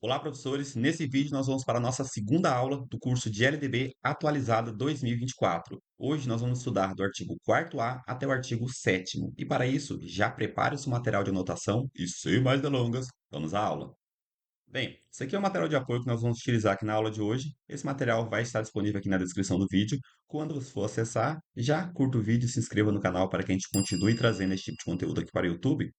Olá, professores! Nesse vídeo, nós vamos para a nossa segunda aula do curso de LDB atualizada 2024. Hoje, nós vamos estudar do artigo 4º A até o artigo 7º. E para isso, já prepare o seu material de anotação e, sem mais delongas, vamos à aula. Bem, esse aqui é o material de apoio que nós vamos utilizar aqui na aula de hoje. Esse material vai estar disponível aqui na descrição do vídeo. Quando você for acessar, já curta o vídeo e se inscreva no canal para que a gente continue trazendo esse tipo de conteúdo aqui para o YouTube.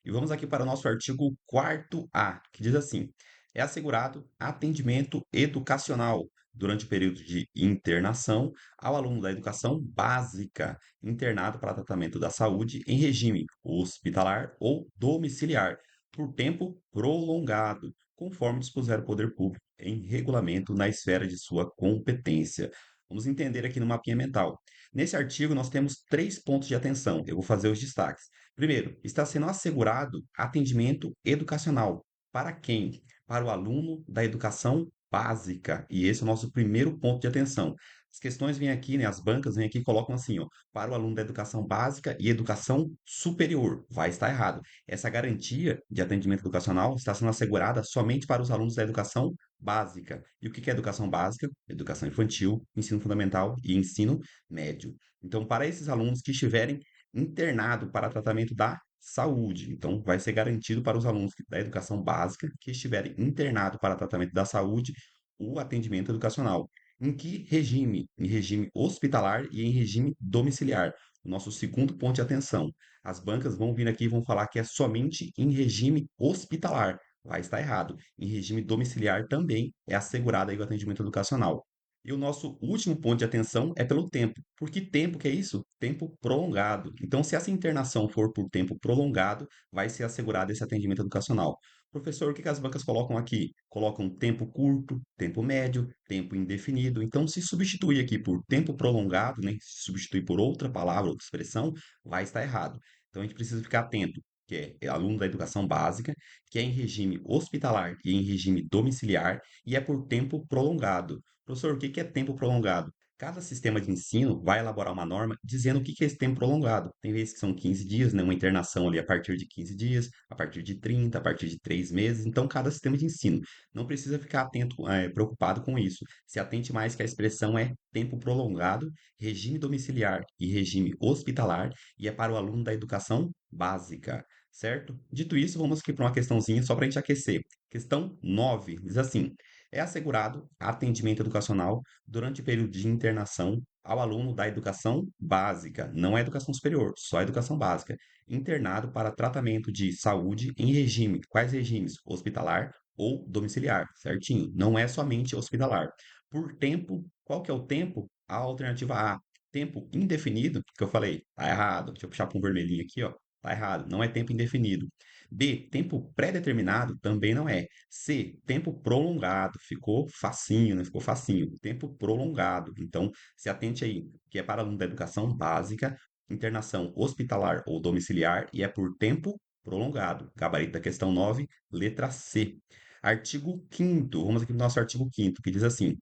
E vamos aqui para o nosso artigo 4º A, que diz assim: é assegurado atendimento educacional durante o período de internação ao aluno da educação básica internado para tratamento da saúde em regime hospitalar ou domiciliar por tempo prolongado, conforme dispuser o poder público em regulamento na esfera de sua competência. Vamos entender aqui no mapinha mental. Nesse artigo, nós temos 3 pontos de atenção. Eu vou fazer os destaques. Primeiro, está sendo assegurado atendimento educacional. Para quem? Para o aluno da educação básica. E esse é o nosso primeiro ponto de atenção. As questões vêm aqui, né, as bancas vêm aqui e colocam assim, ó, para o aluno da educação básica e educação superior. Vai estar errado. Essa garantia de atendimento educacional está sendo assegurada somente para os alunos da educação básica. E o que é educação básica? Educação infantil, ensino fundamental e ensino médio. Então, para esses alunos que estiverem internados para tratamento da saúde, então vai ser garantido para os alunos da educação básica que estiverem internados para tratamento da saúde o atendimento educacional. Em que regime? Em regime hospitalar e em regime domiciliar. O nosso segundo ponto de atenção. As bancas vão vir aqui e vão falar que é somente em regime hospitalar. Vai estar errado. Em regime domiciliar também é assegurado aí o atendimento educacional. E o nosso último ponto de atenção é pelo tempo. Por que tempo que é isso? Tempo prolongado. Então, se essa internação for por tempo prolongado, vai ser assegurado esse atendimento educacional. Professor, o que as bancas colocam aqui? Colocam tempo curto, tempo médio, tempo indefinido. Então, se substituir aqui por tempo prolongado, né, se substituir por outra palavra, outra expressão, vai estar errado. Então, a gente precisa ficar atento, que é aluno da educação básica, que é em regime hospitalar e em regime domiciliar, e é por tempo prolongado. Professor, o que é tempo prolongado? Cada sistema de ensino vai elaborar uma norma dizendo o que é esse tempo prolongado. Tem vezes que são 15 dias, né? Uma internação ali a partir de 15 dias, a partir de 30, a partir de 3 meses. Então, cada sistema de ensino. Não precisa ficar atento, preocupado com isso. Se atente mais que a expressão é tempo prolongado, regime domiciliar e regime hospitalar, e é para o aluno da educação básica, certo? Dito isso, vamos aqui para uma questãozinha só para a gente aquecer. Questão 9 diz assim: é assegurado atendimento educacional durante o período de internação ao aluno da educação básica, não é educação superior, só educação básica, internado para tratamento de saúde em regime, quais regimes? Hospitalar ou domiciliar, certinho? Não é somente hospitalar. Por tempo, qual que é o tempo? A alternativa A, tempo indefinido, que eu falei, tá errado. Deixa eu puxar para um vermelhinho aqui, ó. Tá errado, não é tempo indefinido. B, tempo pré-determinado também não é. C, tempo prolongado, ficou facinho, né? Ficou facinho. Tempo prolongado. Então, se atente aí, que é para aluno da educação básica, internação hospitalar ou domiciliar e é por tempo prolongado. Gabarito da questão 9, letra C. Artigo 5º, vamos aqui para o nosso artigo 5º, que diz assim: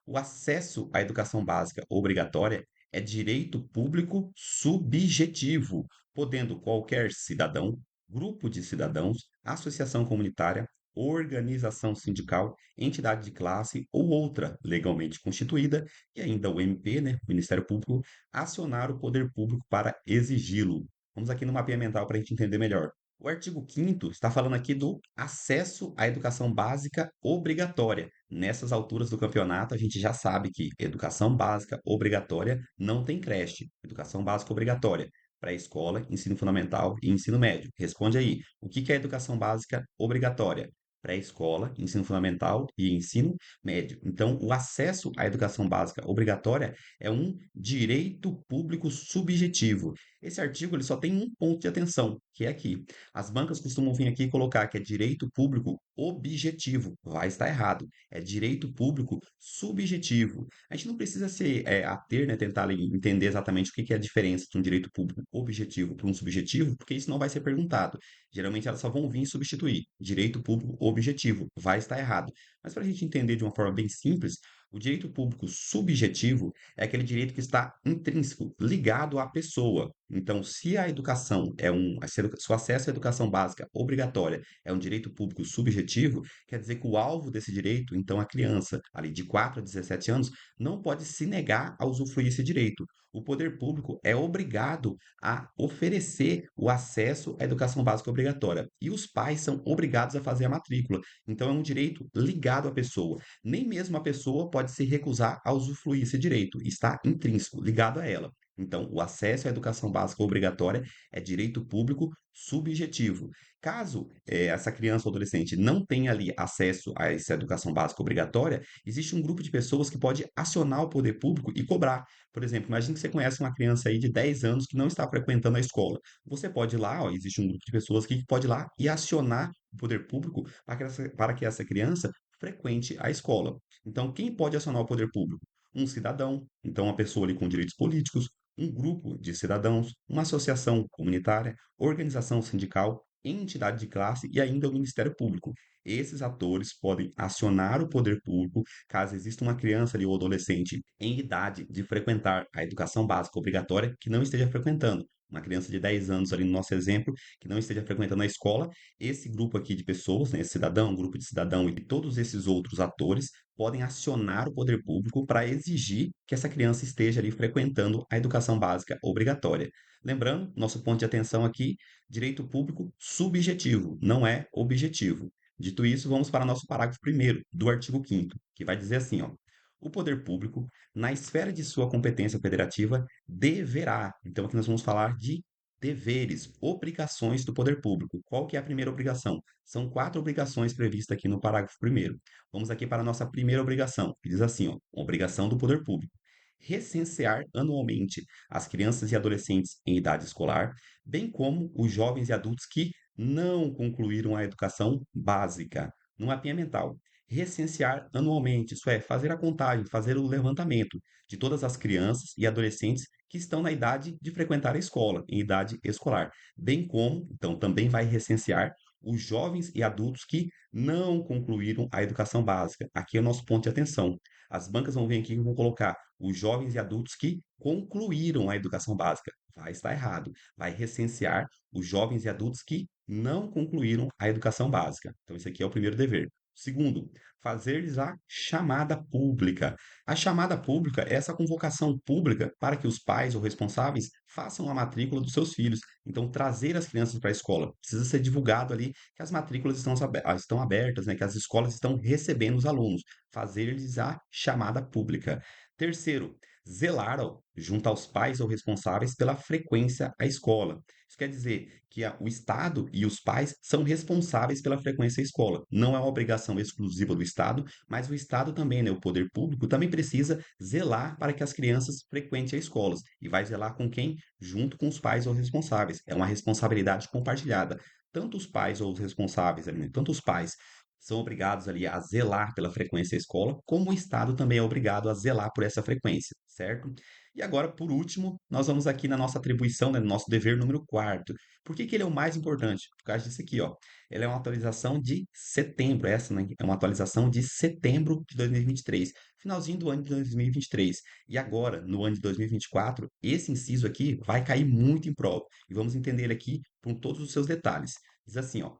o acesso à educação básica obrigatória é direito público subjetivo, podendo qualquer cidadão, grupo de cidadãos, associação comunitária, organização sindical, entidade de classe ou outra legalmente constituída, e ainda o MP, né, o Ministério Público, acionar o poder público para exigi-lo. Vamos aqui no mapinha mental para a gente entender melhor. O artigo 5º está falando aqui do acesso à educação básica obrigatória. Nessas alturas do campeonato, a gente já sabe que educação básica obrigatória não tem creche. Educação básica obrigatória, pré-escola, ensino fundamental e ensino médio. Responde aí, o que é educação básica obrigatória? Pré-escola, ensino fundamental e ensino médio. Então, o acesso à educação básica obrigatória é um direito público subjetivo. Esse artigo ele só tem um ponto de atenção, que é aqui. As bancas costumam vir aqui e colocar que é direito público objetivo. Vai estar errado. É direito público subjetivo. A gente não precisa se ater, né, tentar ali entender exatamente o que é a diferença de um direito público objetivo para um subjetivo, porque isso não vai ser perguntado. Geralmente elas só vão vir substituir. Direito público objetivo. Vai estar errado. Mas para a gente entender de uma forma bem simples, o direito público subjetivo é aquele direito que está intrínseco, ligado à pessoa. Então, se a educação é um se o acesso à educação básica obrigatória é um direito público subjetivo, quer dizer que o alvo desse direito, então a criança ali de 4 a 17 anos, não pode se negar a usufruir esse direito. O poder público é obrigado a oferecer o acesso à educação básica obrigatória e os pais são obrigados a fazer a matrícula. Então é um direito ligado à pessoa. Nem mesmo a pessoa pode se recusar a usufruir esse direito, está intrínseco, ligado a ela. Então, o acesso à educação básica obrigatória é direito público subjetivo. Caso essa criança ou adolescente não tenha ali acesso a essa educação básica obrigatória, existe um grupo de pessoas que pode acionar o poder público e cobrar. Por exemplo, imagine que você conhece uma criança aí de 10 anos que não está frequentando a escola. Você pode ir lá, ó, existe um grupo de pessoas que pode ir lá e acionar o poder público para que essa criança frequente a escola. Então, quem pode acionar o poder público? Um cidadão, então uma pessoa ali com direitos políticos, um grupo de cidadãos, uma associação comunitária, organização sindical, entidade de classe e ainda o Ministério Público. Esses atores podem acionar o poder público caso exista uma criança ali ou adolescente em idade de frequentar a educação básica obrigatória que não esteja frequentando. Uma criança de 10 anos ali no nosso exemplo, que não esteja frequentando a escola, esse grupo aqui de pessoas, né, esse cidadão, grupo de cidadão e todos esses outros atores podem acionar o poder público para exigir que essa criança esteja ali frequentando a educação básica obrigatória. Lembrando, nosso ponto de atenção aqui, direito público subjetivo, não é objetivo. Dito isso, vamos para nosso parágrafo primeiro do artigo 5º, que vai dizer assim, ó: o poder público, na esfera de sua competência federativa, deverá. Então, aqui nós vamos falar de deveres, obrigações do poder público. Qual que é a primeira obrigação? São 4 obrigações previstas aqui no parágrafo primeiro. Vamos aqui para a nossa primeira obrigação, que diz assim, ó, obrigação do poder público. Recensear anualmente as crianças e adolescentes em idade escolar, bem como os jovens e adultos que não concluíram a educação básica, no mapinha mental. Recensear anualmente, isso é, fazer a contagem, fazer o levantamento de todas as crianças e adolescentes que estão na idade de frequentar a escola, em idade escolar, bem como, então, também vai recensear os jovens e adultos que não concluíram a educação básica. Aqui é o nosso ponto de atenção. As bancas vão vir aqui e vão colocar os jovens e adultos que concluíram a educação básica. Vai estar errado. Vai recensear os jovens e adultos que não concluíram a educação básica. Então, esse aqui é o primeiro dever. Segundo, fazer-lhes a chamada pública. A chamada pública é essa convocação pública para que os pais ou responsáveis façam a matrícula dos seus filhos. Então, trazer as crianças para a escola. Precisa ser divulgado ali que as matrículas estão abertas, né, que as escolas estão recebendo os alunos. Fazer-lhes a chamada pública. Terceiro, zelar junto aos pais ou responsáveis pela frequência à escola. Isso quer dizer que o Estado e os pais são responsáveis pela frequência à escola. Não é uma obrigação exclusiva do Estado, mas o Estado também, né, o poder público, também precisa zelar para que as crianças frequentem as escolas. E vai zelar com quem? Junto com os pais ou responsáveis. É uma responsabilidade compartilhada. Tanto os pais ou os responsáveis, né, tanto os pais são obrigados ali a zelar pela frequência à escola, como o Estado também é obrigado a zelar por essa frequência, certo? E agora, por último, nós vamos aqui na nossa atribuição, né, no nosso dever número quarto. Por que que ele é o mais importante? Por causa disso aqui, ó. Ele é uma atualização de setembro, essa, né, é uma atualização de setembro de 2023, finalzinho do ano de 2023. E agora, no ano de 2024, esse inciso aqui vai cair muito em prova. E vamos entender ele aqui com todos os seus detalhes. Diz assim, ó: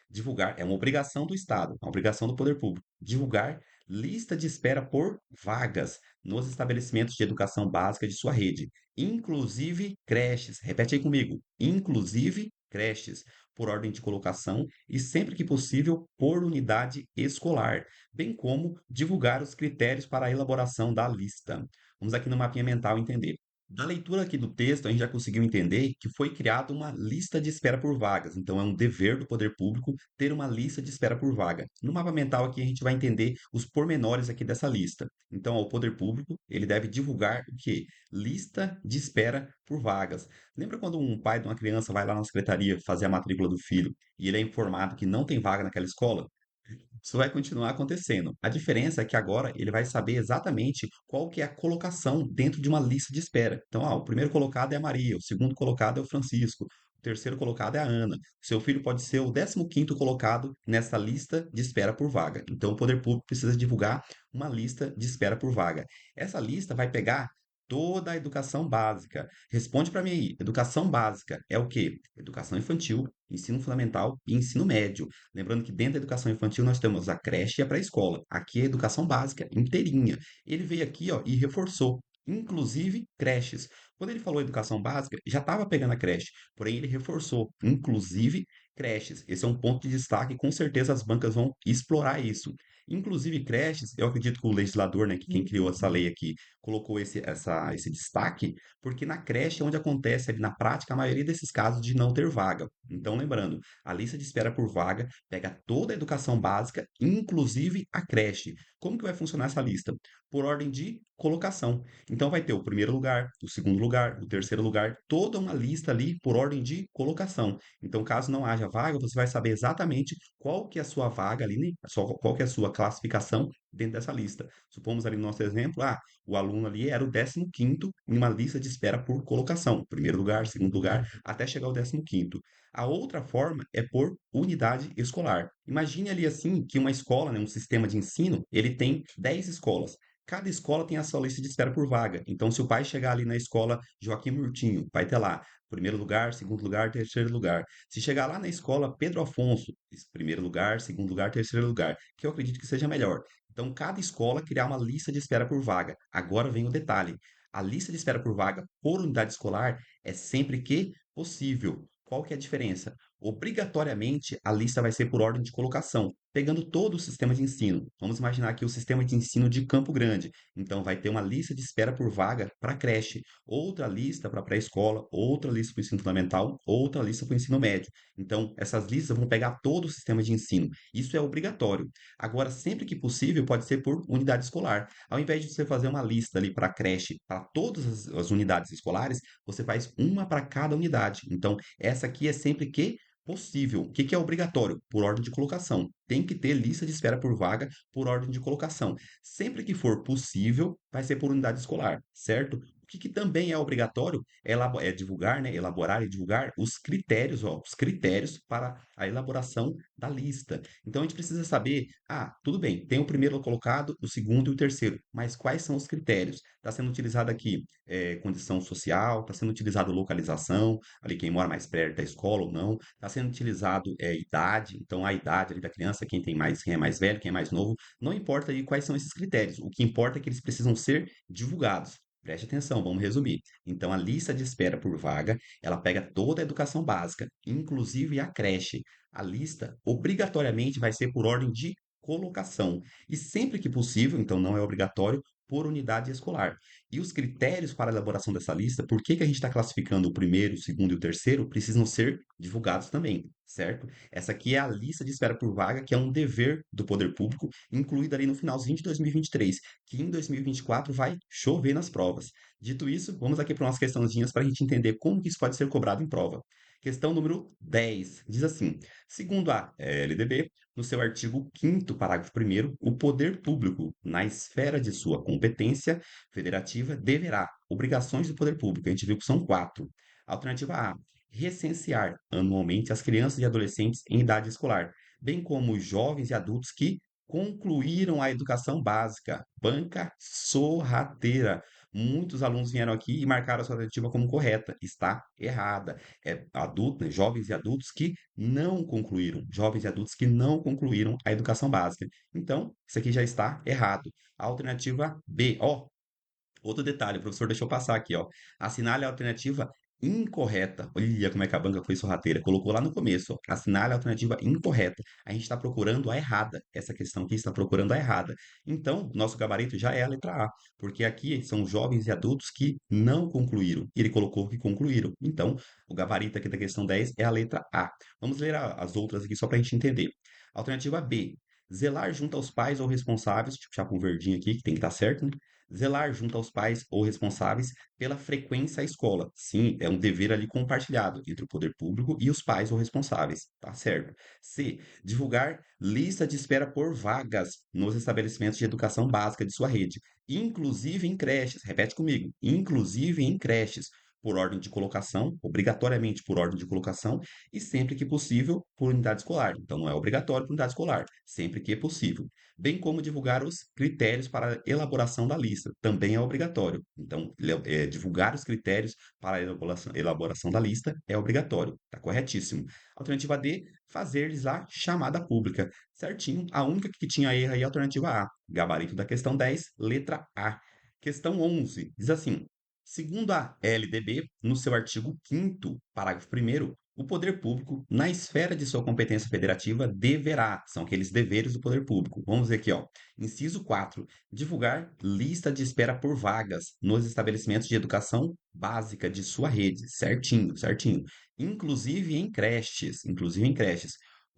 divulgar, é uma obrigação do Estado, uma obrigação do poder público, divulgar lista de espera por vagas nos estabelecimentos de educação básica de sua rede, inclusive creches. Repete aí comigo, inclusive creches, por ordem de colocação e, sempre que possível, por unidade escolar, bem como divulgar os critérios para a elaboração da lista. Vamos aqui no mapinha mental entender. Da leitura aqui do texto, a gente já conseguiu entender que foi criada uma lista de espera por vagas. Então, é um dever do poder público ter uma lista de espera por vaga. No mapa mental aqui, a gente vai entender os pormenores aqui dessa lista. Então, ó, o poder público, ele deve divulgar o quê? Lista de espera por vagas. Lembra quando um pai de uma criança vai lá na secretaria fazer a matrícula do filho e ele é informado que não tem vaga naquela escola? Isso vai continuar acontecendo. A diferença é que agora ele vai saber exatamente qual que é a colocação dentro de uma lista de espera. Então, o primeiro colocado é a Maria, o segundo colocado é o Francisco, o terceiro colocado é a Ana. Seu filho pode ser o 15º colocado nessa lista de espera por vaga. Então, o poder público precisa divulgar uma lista de espera por vaga. Essa lista vai pegar toda a educação básica. Responde para mim aí, educação básica é o quê? Educação infantil, ensino fundamental e ensino médio. Lembrando que dentro da educação infantil nós temos a creche e a pré-escola. Aqui é a educação básica inteirinha. Ele veio aqui, ó, e reforçou. Inclusive creches. Quando ele falou educação básica, já estava pegando a creche, porém ele reforçou, inclusive creches. Esse é um ponto de destaque, e com certeza as bancas vão explorar isso. Inclusive creches, eu acredito que o legislador, né, que quem criou essa lei aqui, colocou esse destaque, porque na creche é onde acontece ali na prática a maioria desses casos de não ter vaga. Então, lembrando, a lista de espera por vaga pega toda a educação básica, inclusive a creche. Como que vai funcionar essa lista? Por ordem de colocação. Então vai ter o primeiro lugar, o segundo lugar, o terceiro lugar, toda uma lista ali por ordem de colocação. Então, caso não haja vaga, você vai saber exatamente qual que é a sua vaga ali, né? Qual que é a sua classificação dentro dessa lista. Supomos ali no nosso exemplo, o aluno ali era o 15º em uma lista de espera por colocação. Primeiro lugar, segundo lugar, até chegar ao 15º. A outra forma é por unidade escolar. Imagine ali assim que uma escola, né, um sistema de ensino, ele tem 10 escolas. Cada escola tem a sua lista de espera por vaga. Então, se o pai chegar ali na escola Joaquim Murtinho, vai ter lá primeiro lugar, segundo lugar, terceiro lugar. Se chegar lá na escola Pedro Afonso, primeiro lugar, segundo lugar, terceiro lugar, que eu acredito que seja melhor. Então, cada escola criar uma lista de espera por vaga. Agora vem o detalhe. A lista de espera por vaga por unidade escolar é sempre que possível. Qual que é a diferença? Obrigatoriamente, a lista vai ser por ordem de colocação, pegando todo o sistema de ensino. Vamos imaginar aqui o sistema de ensino de Campo Grande. Então, vai ter uma lista de espera por vaga para creche, outra lista para pré-escola, outra lista para o ensino fundamental, outra lista para o ensino médio. Então, essas listas vão pegar todo o sistema de ensino. Isso é obrigatório. Agora, sempre que possível, pode ser por unidade escolar. Ao invés de você fazer uma lista ali para creche, para todas as unidades escolares, você faz uma para cada unidade. Então, essa aqui é sempre que possível. O que que é obrigatório? Por ordem de colocação. Tem que ter lista de espera por vaga por ordem de colocação. Sempre que for possível, vai ser por unidade escolar, certo? O que que também é obrigatório é divulgar, né, elaborar e divulgar os critérios, ó, os critérios para a elaboração da lista. Então a gente precisa saber, tudo bem, tem o primeiro colocado, o segundo e o terceiro, mas quais são os critérios? Está sendo utilizado aqui condição social, está sendo utilizado localização, ali quem mora mais perto da escola ou não, está sendo utilizado idade, então a idade ali da criança, quem é mais velho, quem é mais novo, não importa aí quais são esses critérios, o que importa é que eles precisam ser divulgados. Preste atenção, vamos resumir. Então, a lista de espera por vaga, ela pega toda a educação básica, inclusive a creche. A lista obrigatoriamente vai ser por ordem de colocação. E sempre que possível, então não é obrigatório, por unidade escolar. E os critérios para a elaboração dessa lista, por que que a gente está classificando o primeiro, o segundo e o terceiro, precisam ser divulgados também, certo? Essa aqui é a lista de espera por vaga, que é um dever do poder público, incluída ali no finalzinho de 2023, que em 2024 vai chover nas provas. Dito isso, vamos aqui para umas questãozinhas para a gente entender como que isso pode ser cobrado em prova. Questão número 10 diz assim: segundo a LDB, no seu artigo 5º, parágrafo 1º, o poder público, na esfera de sua competência federativa, deverá, obrigações do poder público, a gente viu que são quatro. Alternativa A, recensear anualmente as crianças e adolescentes em idade escolar, bem como os jovens e adultos que concluíram a educação básica. Banca sorrateira. Muitos alunos vieram aqui e marcaram a sua alternativa como correta. Está errada. É adulto, né, jovens e adultos que não concluíram. Jovens e adultos que não concluíram a educação básica. Então, isso aqui já está errado. Alternativa B. Ó, outro detalhe, o professor deixou passar aqui, ó. Assinale a alternativa incorreta. Olha como é que a banca foi sorrateira. Colocou lá no começo, ó. Assinale a alternativa incorreta. A gente está procurando a errada. Essa questão aqui está procurando a errada. Então, nosso gabarito já é a letra A, porque aqui são jovens e adultos que não concluíram. Ele colocou que concluíram. Então, o gabarito aqui da questão 10 é a letra A. Vamos ler as outras aqui só para a gente entender. Alternativa B. Zelar junto aos pais ou responsáveis, tipo, já com o verdinho aqui, que tem que estar certo, né? Zelar junto aos pais ou responsáveis pela frequência à escola. Sim, é um dever ali compartilhado entre o poder público e os pais ou responsáveis. Tá certo. C. Divulgar lista de espera por vagas nos estabelecimentos de educação básica de sua rede, inclusive em creches. Repete comigo. Inclusive em creches. por ordem de colocação, obrigatoriamente por ordem de colocação, e sempre que possível, por unidade escolar. Então, não é obrigatório por unidade escolar, sempre que é possível. Bem como divulgar os critérios para a elaboração da lista, também é obrigatório. Então, divulgar os critérios para a elaboração da lista é obrigatório, está corretíssimo. Alternativa D, fazer-lhes a chamada pública. Certinho, a única que tinha erro aí é a alternativa A. Gabarito da questão 10, letra A. Questão 11, diz assim: segundo a LDB, no seu artigo 5º, parágrafo 1º, o poder público, na esfera de sua competência federativa, deverá, são aqueles deveres do poder público. Vamos ver aqui, ó. Inciso 4, divulgar lista de espera por vagas nos estabelecimentos de educação básica de sua rede. Certinho, certinho. Inclusive em creches,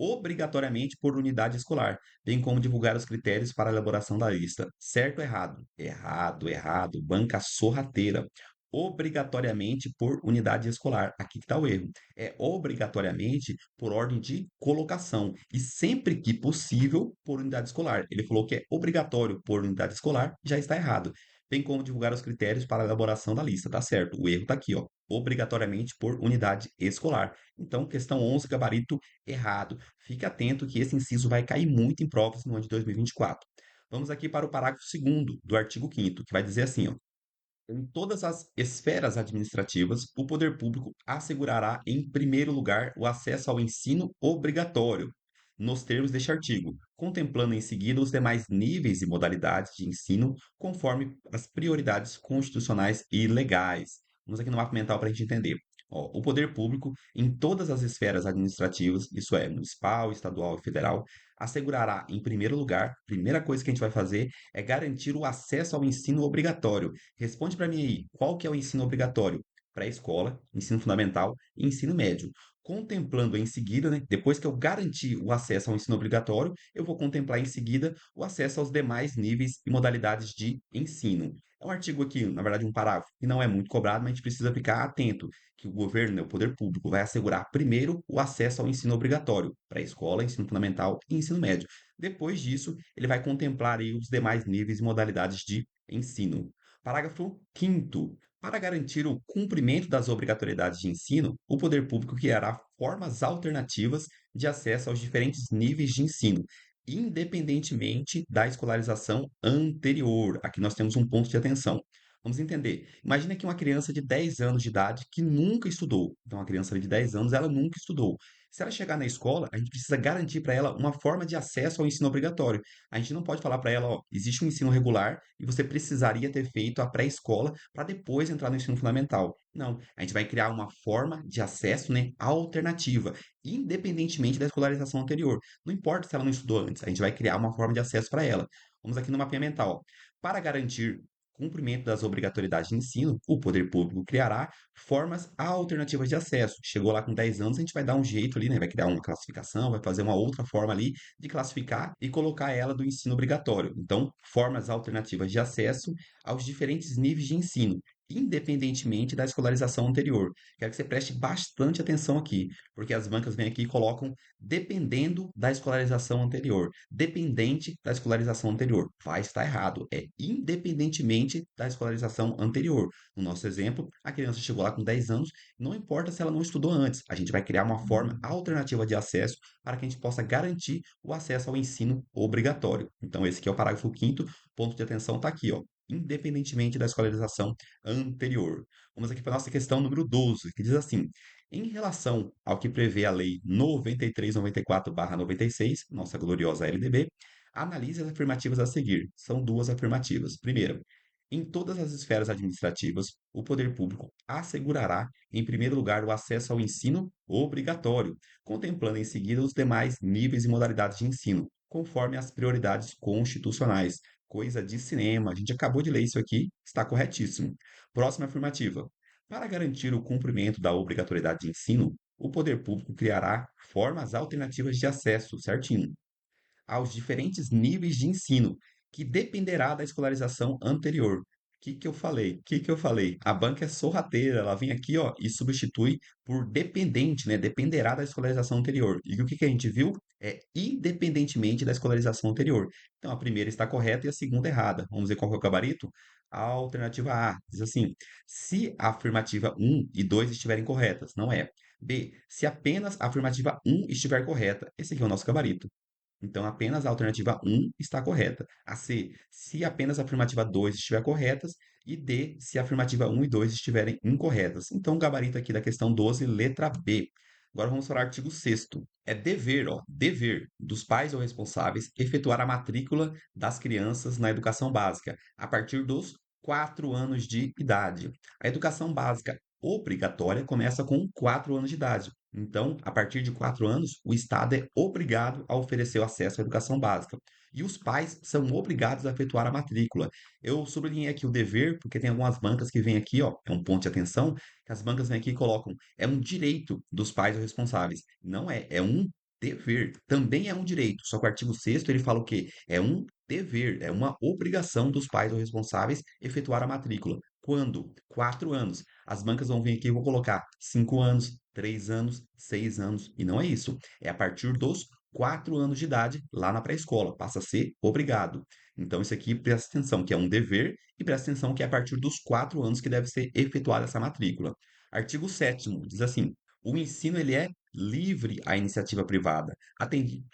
obrigatoriamente por unidade escolar, bem como divulgar os critérios para a elaboração da lista. Certo ou errado? Errado, errado. Banca sorrateira. Obrigatoriamente por unidade escolar. Aqui que está o erro. É obrigatoriamente por ordem de colocação e sempre que possível por unidade escolar. Ele falou que é obrigatório por unidade escolar, já está errado. Bem como divulgar os critérios para a elaboração da lista, tá certo? O erro está aqui, ó. Obrigatoriamente por unidade escolar. Então, questão 11, gabarito errado. Fique atento que esse inciso vai cair muito em provas no ano de 2024. Vamos aqui para o parágrafo 2º do artigo 5º, que vai dizer assim, ó: em todas as esferas administrativas, o poder público assegurará, em primeiro lugar, o acesso ao ensino obrigatório, nos termos deste artigo, contemplando em seguida os demais níveis e modalidades de ensino, conforme as prioridades constitucionais e legais. Vamos aqui no mapa mental para a gente entender. Ó, o poder público, em todas as esferas administrativas, isso é, municipal, estadual e federal, assegurará, em primeiro lugar, primeira coisa que a gente vai fazer é garantir o acesso ao ensino obrigatório. Responde para mim aí, qual que é o ensino obrigatório? Pré-escola, ensino fundamental e ensino médio. Contemplando em seguida, né, depois que eu garantir o acesso ao ensino obrigatório, eu vou contemplar em seguida o acesso aos demais níveis e modalidades de ensino. É um artigo aqui, na verdade, um parágrafo, que não é muito cobrado, mas a gente precisa ficar atento que o governo, né, o poder público, vai assegurar primeiro o acesso ao ensino obrigatório, pré-escola, ensino fundamental e ensino médio. Depois disso, ele vai contemplar aí os demais níveis e modalidades de ensino. Parágrafo 5º. Para garantir o cumprimento das obrigatoriedades de ensino, o poder público criará formas alternativas de acesso aos diferentes níveis de ensino, independentemente da escolarização anterior. Aqui nós temos um ponto de atenção. Vamos entender. Imagina que uma criança de 10 anos de idade que nunca estudou. Então, uma criança ali de 10 anos, ela nunca estudou. Se ela chegar na escola, a gente precisa garantir para ela uma forma de acesso ao ensino obrigatório. A gente não pode falar para ela, ó, existe um ensino regular e você precisaria ter feito a pré-escola para depois entrar no ensino fundamental. Não, a gente vai criar uma forma de acesso, né, alternativa, independentemente da escolarização anterior. Não importa se ela não estudou antes, a gente vai criar uma forma de acesso para ela. Vamos aqui no mapinha mental. Para garantir cumprimento das obrigatoriedades de ensino, o poder público criará formas alternativas de acesso. Chegou lá com 10 anos, a gente vai dar um jeito ali, né? Vai criar uma classificação, vai fazer uma outra forma ali de classificar e colocar ela do ensino obrigatório. Então, formas alternativas de acesso aos diferentes níveis de ensino, independentemente da escolarização anterior. Quero que você preste bastante atenção aqui, porque as bancas vêm aqui e colocam dependendo da escolarização anterior. Dependente da escolarização anterior. Vai estar errado. É independentemente da escolarização anterior. No nosso exemplo, a criança chegou lá com 10 anos, não importa se ela não estudou antes, a gente vai criar uma forma alternativa de acesso para que a gente possa garantir o acesso ao ensino obrigatório. Então, esse aqui é o parágrafo 5º, ponto de atenção está aqui, ó. Independentemente da escolarização anterior. Vamos aqui para a nossa questão número 12, que diz assim: em relação ao que prevê a Lei 9394/96, nossa gloriosa LDB, analise as afirmativas a seguir. São duas afirmativas. Primeira, em todas as esferas administrativas, o poder público assegurará, em primeiro lugar, o acesso ao ensino obrigatório, contemplando em seguida os demais níveis e modalidades de ensino, conforme as prioridades constitucionais. Coisa de cinema, a gente acabou de ler isso aqui, está corretíssimo. Próxima afirmativa. Para garantir o cumprimento da obrigatoriedade de ensino, o poder público criará formas alternativas de acesso, certinho, aos diferentes níveis de ensino, que dependerá da escolarização anterior. Que eu falei? Que eu falei? A banca é sorrateira, ela vem aqui, ó, e substitui por dependente, né? Dependerá da escolarização anterior. E o que que a gente viu? É independentemente da escolarização anterior. Então, a primeira está correta e a segunda errada. Vamos ver qual que é o gabarito? A alternativa A diz assim: se a afirmativa um e 2 estiverem corretas, não é. B, se apenas a afirmativa um estiver correta, esse aqui é o nosso gabarito. Então, apenas a alternativa um está correta. A C, se apenas a afirmativa 2 estiver corretas. E D, se a afirmativa um e 2 estiverem incorretas. Então, o gabarito aqui da questão 12, letra B. Agora vamos para o artigo 6º. É dever, ó, dever dos pais ou responsáveis efetuar a matrícula das crianças na educação básica a partir dos 4 anos de idade. A educação básica obrigatória começa com 4 anos de idade. Então, a partir de 4 anos, o Estado é obrigado a oferecer o acesso à educação básica. E os pais são obrigados a efetuar a matrícula. Eu sublinhei aqui o dever, porque tem algumas bancas que vêm aqui, ó, é um ponto de atenção, que as bancas vêm aqui e colocam, é um direito dos pais ou responsáveis. Não é, é um dever. Também é um direito, só que o artigo 6º ele fala o quê? É um dever, é uma obrigação dos pais ou responsáveis efetuar a matrícula. Quando? 4 anos. As bancas vão vir aqui e vão colocar 5 anos, 3 anos, 6 anos. E não é isso. É a partir dos 4 anos de idade, lá na pré-escola. Passa a ser obrigado. Então, isso aqui presta atenção que é um dever e presta atenção que é a partir dos 4 anos que deve ser efetuada essa matrícula. Artigo 7º diz assim: o ensino ele é livre à iniciativa privada,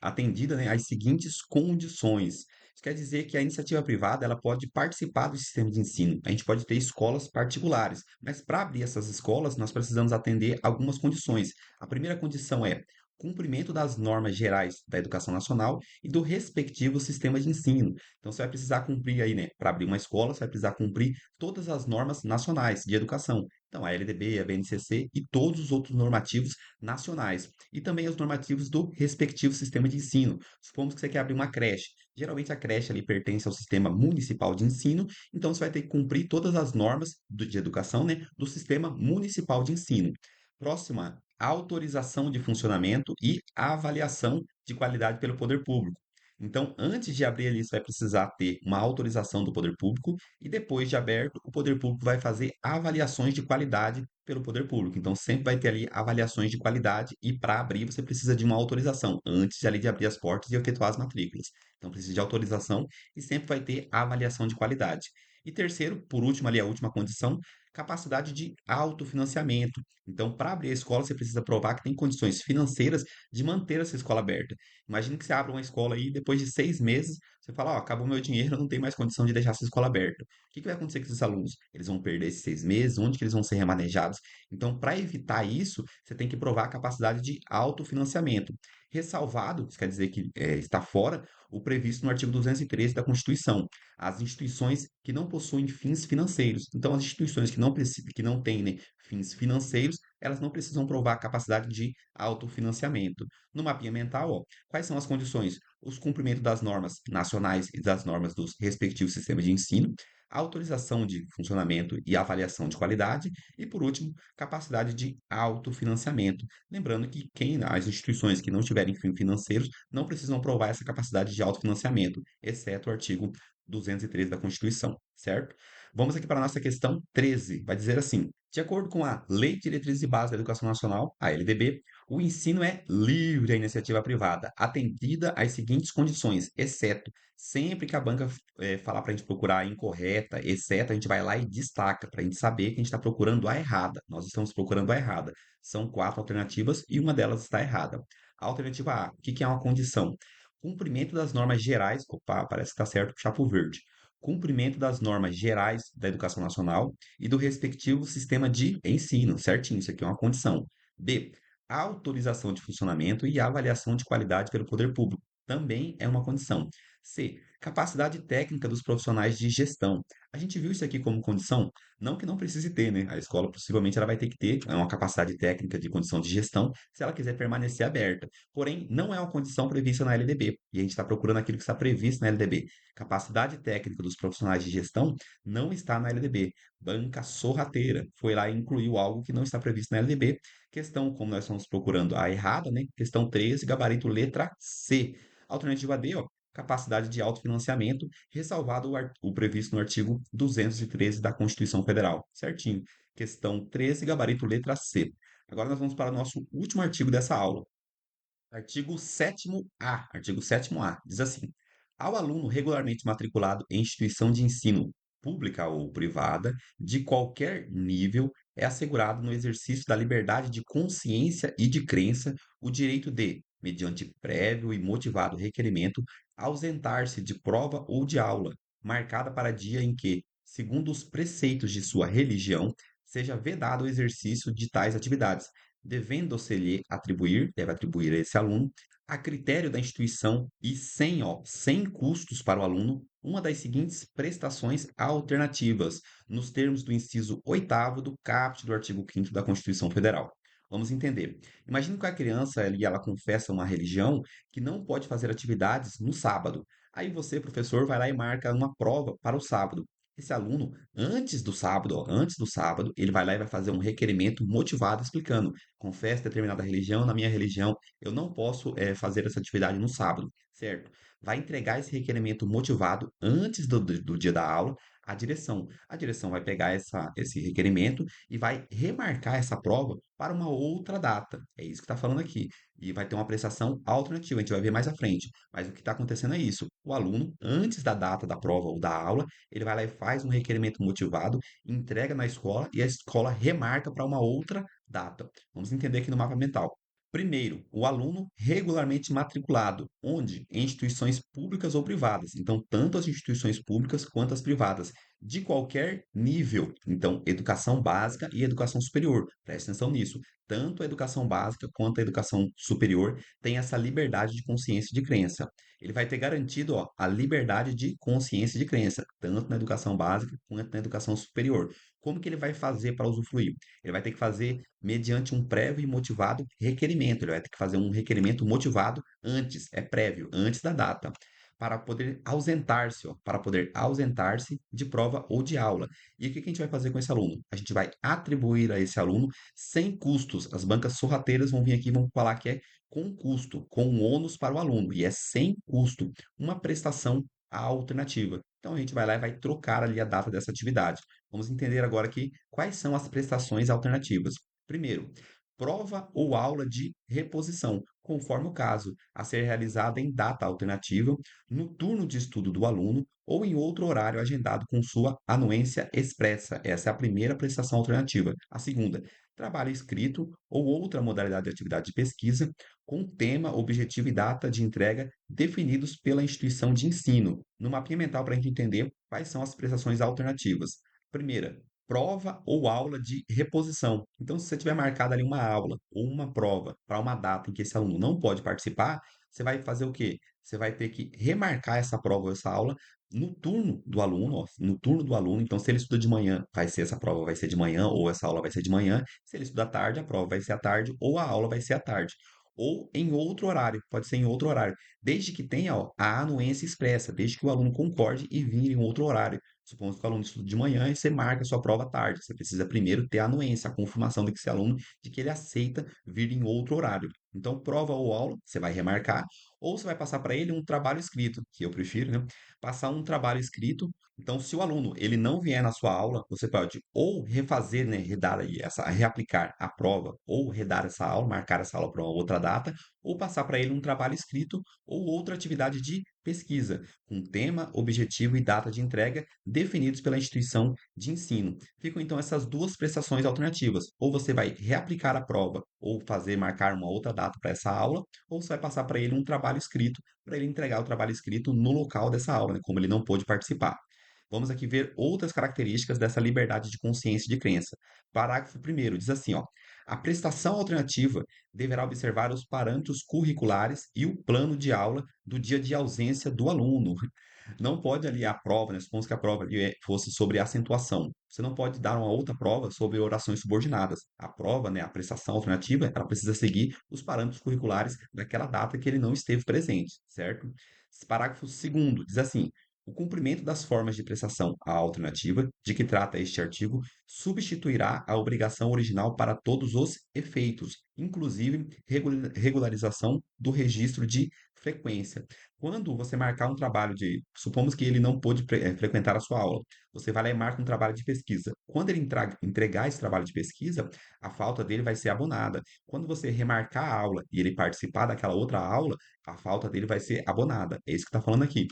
atendida, né, às seguintes condições. Isso quer dizer que a iniciativa privada ela pode participar do sistema de ensino. A gente pode ter escolas particulares, mas para abrir essas escolas, nós precisamos atender algumas condições. A primeira condição é cumprimento das normas gerais da educação nacional e do respectivo sistema de ensino. Então, você vai precisar cumprir aí, né? Para abrir uma escola, você vai precisar cumprir todas as normas nacionais de educação. Então, a LDB, a BNCC e todos os outros normativos nacionais. E também os normativos do respectivo sistema de ensino. Supomos que você quer abrir uma creche. Geralmente a creche ali pertence ao sistema municipal de ensino, então você vai ter que cumprir todas as normas de educação, né, do sistema municipal de ensino. Próxima, autorização de funcionamento e avaliação de qualidade pelo poder público. Então, antes de abrir ali, você vai precisar ter uma autorização do poder público e depois de aberto, o poder público vai fazer avaliações de qualidade pelo poder público. Então, sempre vai ter ali avaliações de qualidade e para abrir você precisa de uma autorização antes de ali de abrir as portas e efetuar as matrículas. Então, precisa de autorização e sempre vai ter avaliação de qualidade. E terceiro, por último, ali a última condição, capacidade de autofinanciamento. Então, para abrir a escola, você precisa provar que tem condições financeiras de manter essa escola aberta. Imagina que você abre uma escola aí, depois de 6 meses, você fala, ó, acabou meu dinheiro, eu não tenho mais condição de deixar essa escola aberta. O que que vai acontecer com esses alunos? Eles vão perder esses 6 meses? Onde que eles vão ser remanejados? Então, para evitar isso, você tem que provar a capacidade de autofinanciamento. Ressalvado, isso quer dizer que está fora, o previsto no artigo 213 da Constituição, as instituições que não possuem fins financeiros. Então, as instituições que não têm, né, fins financeiros, elas não precisam provar a capacidade de autofinanciamento. No mapinha mental, ó, quais são as condições? Os cumprimentos das normas nacionais e das normas dos respectivos sistemas de ensino, a autorização de funcionamento e avaliação de qualidade e, por último, capacidade de autofinanciamento. Lembrando que as instituições que não tiverem fins financeiros não precisam provar essa capacidade de autofinanciamento, exceto o artigo 213 da Constituição, certo? Vamos aqui para a nossa questão 13. Vai dizer assim: de acordo com a Lei de Diretrizes e Bases da Educação Nacional, a LDB, o ensino é livre à iniciativa privada, atendida às seguintes condições, exceto sempre que a banca falar para a gente procurar a incorreta, exceto, a gente vai lá e destaca, para a gente saber que a gente está procurando a errada. Nós estamos procurando a errada. São 4 alternativas e uma delas está errada. A alternativa A, o que que é uma condição? Cumprimento das normas gerais. Opa, parece que está certo, puxar para o verde. Cumprimento das normas gerais da educação nacional e do respectivo sistema de ensino. Certinho, isso aqui é uma condição. B, autorização de funcionamento e avaliação de qualidade pelo poder público. Também é uma condição. C, capacidade técnica dos profissionais de gestão. A gente viu isso aqui como condição, não que não precise ter, né? A escola possivelmente ela vai ter que ter uma capacidade técnica de condição de gestão se ela quiser permanecer aberta. Porém, não é uma condição prevista na LDB. E a gente está procurando aquilo que está previsto na LDB. Capacidade técnica dos profissionais de gestão não está na LDB. Banca sorrateira foi lá e incluiu algo que não está previsto na LDB. Questão, como nós estamos procurando a errada, né? Questão 13, gabarito letra C. Alternativa D, ó. capacidade de autofinanciamento, ressalvado o previsto no artigo 213 da Constituição Federal. Certinho. Questão 13, gabarito letra C. Agora nós vamos para o nosso último artigo dessa aula. Artigo 7º-A. Artigo 7º-A. Diz assim: ao aluno regularmente matriculado em instituição de ensino pública ou privada, de qualquer nível, é assegurado no exercício da liberdade de consciência e de crença o direito de, mediante prévio e motivado requerimento, ausentar-se de prova ou de aula, marcada para dia em que, segundo os preceitos de sua religião, seja vedado o exercício de tais atividades, devendo-se-lhe atribuir, deve atribuir a esse aluno, a critério da instituição e sem custos para o aluno, uma das seguintes prestações alternativas, nos termos do inciso 8º do caput do artigo 5º da Constituição Federal. Vamos entender. Imagine que a criança ali, ela confessa uma religião que não pode fazer atividades no sábado. Aí você, professor, vai lá e marca uma prova para o sábado. Esse aluno, antes do sábado, ó, antes do sábado, ele vai lá e vai fazer um requerimento motivado explicando: confesso determinada religião, na minha religião eu não posso fazer essa atividade no sábado, certo? Vai entregar esse requerimento motivado antes do dia da aula à direção. A direção vai pegar esse requerimento e vai remarcar essa prova para uma outra data. É isso que está falando aqui. E vai ter uma prestação alternativa, a gente vai ver mais à frente. Mas o que está acontecendo é isso: o aluno, antes da data da prova ou da aula, ele vai lá e faz um requerimento motivado, entrega na escola e a escola remarca para uma outra data. Vamos entender aqui no mapa mental. Primeiro, o aluno regularmente matriculado, onde? Em instituições públicas ou privadas. Então, tanto as instituições públicas quanto as privadas, de qualquer nível. Então, educação básica e educação superior. Preste atenção nisso. Tanto a educação básica quanto a educação superior tem essa liberdade de consciência e de crença. Ele vai ter garantido, ó, a liberdade de consciência e de crença, tanto na educação básica quanto na educação superior. Como que ele vai fazer para usufruir? Ele vai ter que fazer mediante um prévio e motivado requerimento. Ele vai ter que fazer um requerimento motivado antes, é prévio, antes da data, para poder ausentar-se, ó, para poder ausentar-se de prova ou de aula. E o que que a gente vai fazer com esse aluno? A gente vai atribuir a esse aluno sem custos. As bancas sorrateiras vão vir aqui e vão falar que é com custo, com um ônus para o aluno, e é sem custo, uma prestação alternativa. Então a gente vai lá e vai trocar ali a data dessa atividade. Vamos entender agora aqui quais são as prestações alternativas. Primeiro, prova ou aula de reposição, conforme o caso, a ser realizada em data alternativa, no turno de estudo do aluno ou em outro horário agendado com sua anuência expressa. Essa é a primeira prestação alternativa. A segunda, trabalho escrito ou outra modalidade de atividade de pesquisa com tema, objetivo e data de entrega definidos pela instituição de ensino. No mapinha mental, para a gente entender quais são as prestações alternativas. Primeira, prova ou aula de reposição. Então, se você tiver marcado ali uma aula ou uma prova para uma data em que esse aluno não pode participar, você vai fazer o quê? Você vai ter que remarcar essa prova ou essa aula no turno do aluno, ó, no turno do aluno. Então, se ele estuda de manhã, vai ser essa prova vai ser de manhã ou essa aula vai ser de manhã. Se ele estuda à tarde, a prova vai ser à tarde ou a aula vai ser à tarde. Ou em outro horário, pode ser em outro horário, desde que tenha, ó, a anuência expressa, desde que o aluno concorde e vir em outro horário. Supondo que o aluno estuda de manhã e você marca a sua prova à tarde. Você precisa primeiro ter a anuência, a confirmação de que esse aluno, de que ele aceita vir em outro horário. Então, prova ou aula, você vai remarcar, ou você vai passar para ele um trabalho escrito, que eu prefiro, né? Passar um trabalho escrito. Então, se o aluno ele não vier na sua aula, você pode ou refazer, né, redar aí reaplicar a prova, ou redar essa aula, marcar essa aula para uma outra data, ou passar para ele um trabalho escrito ou outra atividade de pesquisa, com tema, objetivo e data de entrega definidos pela instituição de ensino. Ficam então essas duas prestações alternativas. Ou você vai reaplicar a prova, ou fazer marcar uma outra data para essa aula, ou você vai passar para ele um trabalho escrito, para ele entregar o trabalho escrito no local dessa aula, né, como ele não pôde participar. Vamos aqui ver outras características dessa liberdade de consciência e de crença. Parágrafo primeiro diz assim, ó: a prestação alternativa deverá observar os parâmetros curriculares e o plano de aula do dia de ausência do aluno. Não pode ali a prova, né? Supomos que a prova ali fosse sobre acentuação. Você não pode dar uma outra prova sobre orações subordinadas. A prova, né, a prestação alternativa, ela precisa seguir os parâmetros curriculares daquela data que ele não esteve presente, certo? Esse parágrafo segundo diz assim: O cumprimento das formas de prestação à alternativa, de que trata este artigo, substituirá a obrigação original para todos os efeitos, inclusive regularização do registro de frequência. Quando você marcar um trabalho de, supomos que ele não pôde frequentar a sua aula, você vai lá e marca um trabalho de pesquisa. Quando ele entregar esse trabalho de pesquisa, a falta dele vai ser abonada. Quando você remarcar a aula e ele participar daquela outra aula, a falta dele vai ser abonada. É isso que está falando aqui.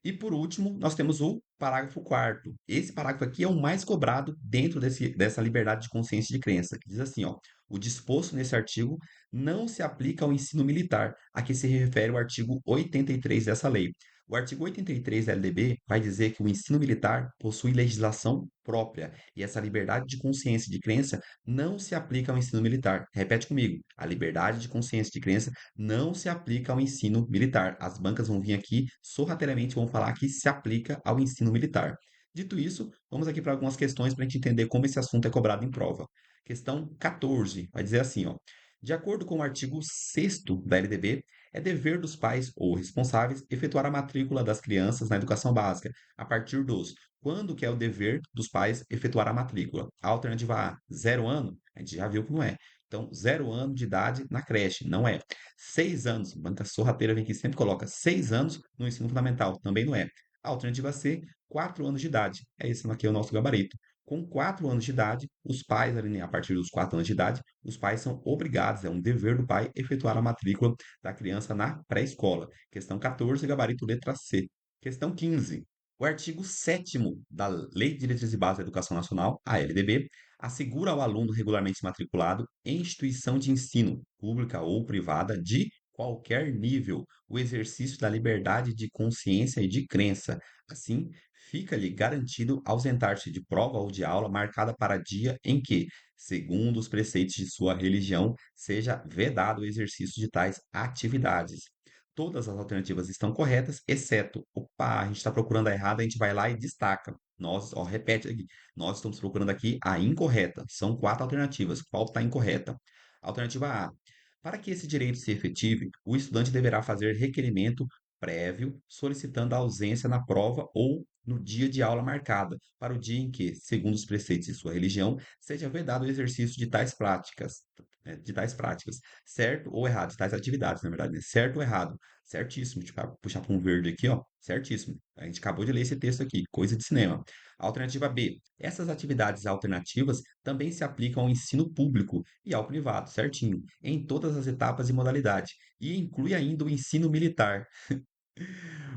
E por último, nós temos o parágrafo quarto. Esse parágrafo aqui é o mais cobrado dentro dessa liberdade de consciência e de crença, que diz assim, ó, o disposto nesse artigo não se aplica ao ensino militar, a que se refere o artigo 83 dessa lei. O artigo 83 da LDB vai dizer que o ensino militar possui legislação própria e essa liberdade de consciência e de crença não se aplica ao ensino militar. Repete comigo, a liberdade de consciência e de crença não se aplica ao ensino militar. As bancas vão vir aqui sorrateiramente vão falar que se aplica ao ensino militar. Dito isso, vamos aqui para algumas questões para a gente entender como esse assunto é cobrado em prova. Questão 14 vai dizer assim, ó. De acordo com o artigo 6º da LDB, é dever dos pais ou responsáveis efetuar a matrícula das crianças na educação básica a partir dos. Quando que é o dever dos pais efetuar a matrícula? A alternativa A, 0 ano, a gente já viu que não é. Então, 0 ano de idade na creche, não é. 6 anos, banca sorrateira vem aqui sempre coloca 6 anos no ensino fundamental, também não é. A alternativa C, 4 anos de idade. É esse aqui é o nosso gabarito. Com 4 anos de idade, os pais, ali, né, a partir dos 4 anos de idade, os pais são obrigados, é um dever do pai, efetuar a matrícula da criança na pré-escola. Questão 14, gabarito letra C. Questão 15. O artigo 7º da Lei de Diretrizes e Bases da Educação Nacional, a LDB, assegura ao aluno regularmente matriculado em instituição de ensino, pública ou privada, de qualquer nível, o exercício da liberdade de consciência e de crença. Assim, fica-lhe garantido ausentar-se de prova ou de aula marcada para dia em que, segundo os preceitos de sua religião, seja vedado o exercício de tais atividades. Todas as alternativas estão corretas, exceto, opa, a gente está procurando a errada, a gente vai lá e destaca. Nós, ó, repete aqui, nós estamos procurando aqui a incorreta. São 4 alternativas. Qual está incorreta? Alternativa A. Para que esse direito se efetive, o estudante deverá fazer requerimento prévio solicitando a ausência na prova ou no dia de aula marcada, para o dia em que, segundo os preceitos de sua religião, seja vedado o exercício de tais práticas, certo ou errado, de tais atividades, na verdade, né? Certo ou errado? Certíssimo. Tipo, puxar para um verde aqui, ó. Certíssimo. A gente acabou de ler esse texto aqui, coisa de cinema. Alternativa B. Essas atividades alternativas também se aplicam ao ensino público e ao privado, certinho, em todas as etapas e modalidades, e inclui ainda o ensino militar.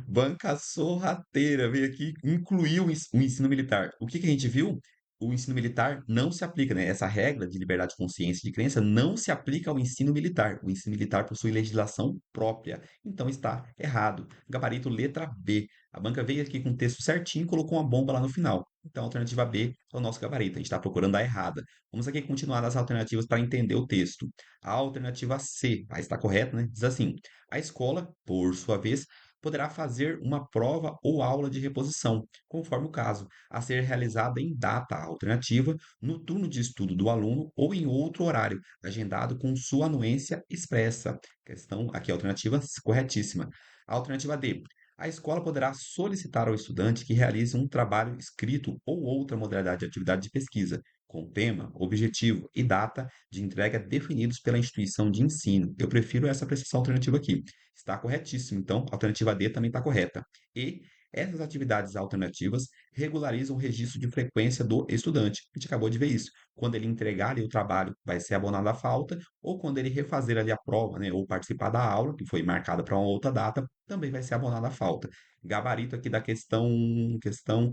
Banca sorrateira, veio aqui incluir o ensino militar. O que que a gente viu? O ensino militar não se aplica, né? Essa regra de liberdade de consciência e de crença não se aplica ao ensino militar. O ensino militar possui legislação própria. Então está errado. Gabarito letra B. A banca veio aqui com o texto certinho e colocou uma bomba lá no final. Então a alternativa B é o nosso gabarito. A gente está procurando a errada. Vamos aqui continuar nas alternativas para entender o texto. A alternativa C, aí está correto, né? Diz assim: a escola, por sua vez, poderá fazer uma prova ou aula de reposição, conforme o caso, a ser realizada em data alternativa, no turno de estudo do aluno ou em outro horário, agendado com sua anuência expressa. Questão aqui, alternativa corretíssima. A alternativa D. A escola poderá solicitar ao estudante que realize um trabalho escrito ou outra modalidade de atividade de pesquisa, com tema, objetivo e data de entrega definidos pela instituição de ensino. Eu prefiro essa prestação alternativa aqui. Está corretíssimo. Então, a alternativa D também está correta. E essas atividades alternativas regularizam o registro de frequência do estudante. A gente acabou de ver isso. Quando ele entregar ali o trabalho, vai ser abonada a falta, ou quando ele refazer ali a prova, né, ou participar da aula, que foi marcada para uma outra data, também vai ser abonada a falta. Gabarito aqui da questão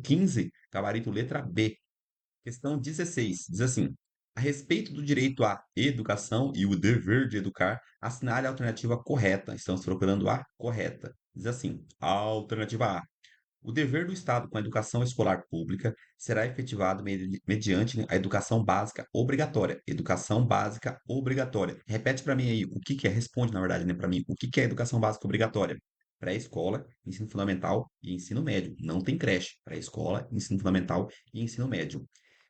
15, gabarito letra B. Questão 16, diz assim: a respeito do direito à educação e o dever de educar, assinale a alternativa correta. Estamos procurando a correta. Diz assim: a alternativa A. O dever do Estado com a educação escolar pública será efetivado mediante, né, a educação básica obrigatória. Educação básica obrigatória. Repete para mim aí o que que é. Responde, na verdade, né, para mim. O que que é educação básica obrigatória? Pré-escola, ensino fundamental e ensino médio. Não tem creche. Pré-escola, ensino fundamental e ensino médio.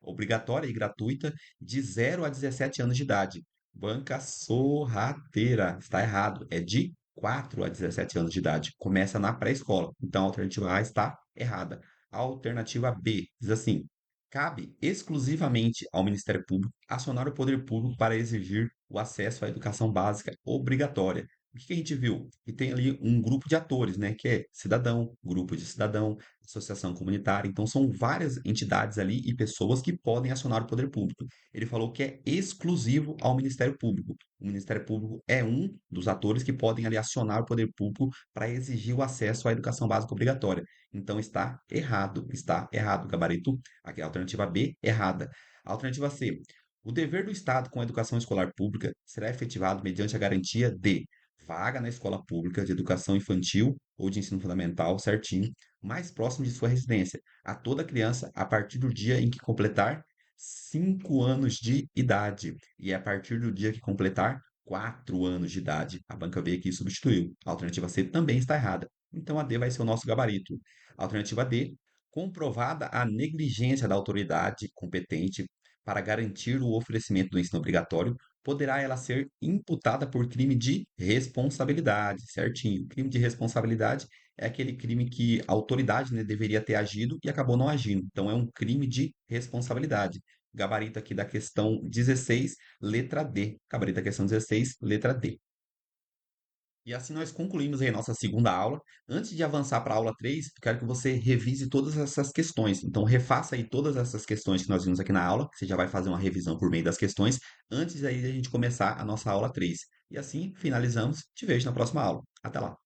Obrigatória e gratuita de 0 a 17 anos de idade. Banca sorrateira. Está errado. É de 4 a 17 anos de idade. Começa na pré-escola. Então, a alternativa A está errada. A alternativa B diz assim: cabe exclusivamente ao Ministério Público acionar o poder público para exigir o acesso à educação básica obrigatória. O que que a gente viu? Que tem ali um grupo de atores, né? Que é cidadão, grupo de cidadão, associação comunitária. Então, são várias entidades ali e pessoas que podem acionar o poder público. Ele falou que é exclusivo ao Ministério Público. O Ministério Público é um dos atores que podem ali acionar o poder público para exigir o acesso à educação básica obrigatória. Então está errado, está errado. Gabarito, aqui a alternativa B, errada. A alternativa C. O dever do Estado com a educação escolar pública será efetivado mediante a garantia de vaga na escola pública de educação infantil ou de ensino fundamental, certinho, mais próximo de sua residência, a toda criança a partir do dia em que completar 5 anos de idade e a partir do dia que completar 4 anos de idade. A banca veio aqui e substituiu. A alternativa C também está errada. Então a D vai ser o nosso gabarito. Alternativa D, comprovada a negligência da autoridade competente para garantir o oferecimento do ensino obrigatório, poderá ela ser imputada por crime de responsabilidade, certinho. Crime de responsabilidade é aquele crime que a autoridade, né, deveria ter agido e acabou não agindo. Então é um crime de responsabilidade. Gabarito aqui da questão 16, letra D. Gabarito da questão 16, letra D. E assim nós concluímos aí a nossa segunda aula. Antes de avançar para a aula 3, eu quero que você revise todas essas questões. Então, refaça aí todas essas questões que nós vimos aqui na aula. Você já vai fazer uma revisão por meio das questões, antes aí de a gente começar a nossa aula 3. E assim finalizamos. Te vejo na próxima aula. Até lá.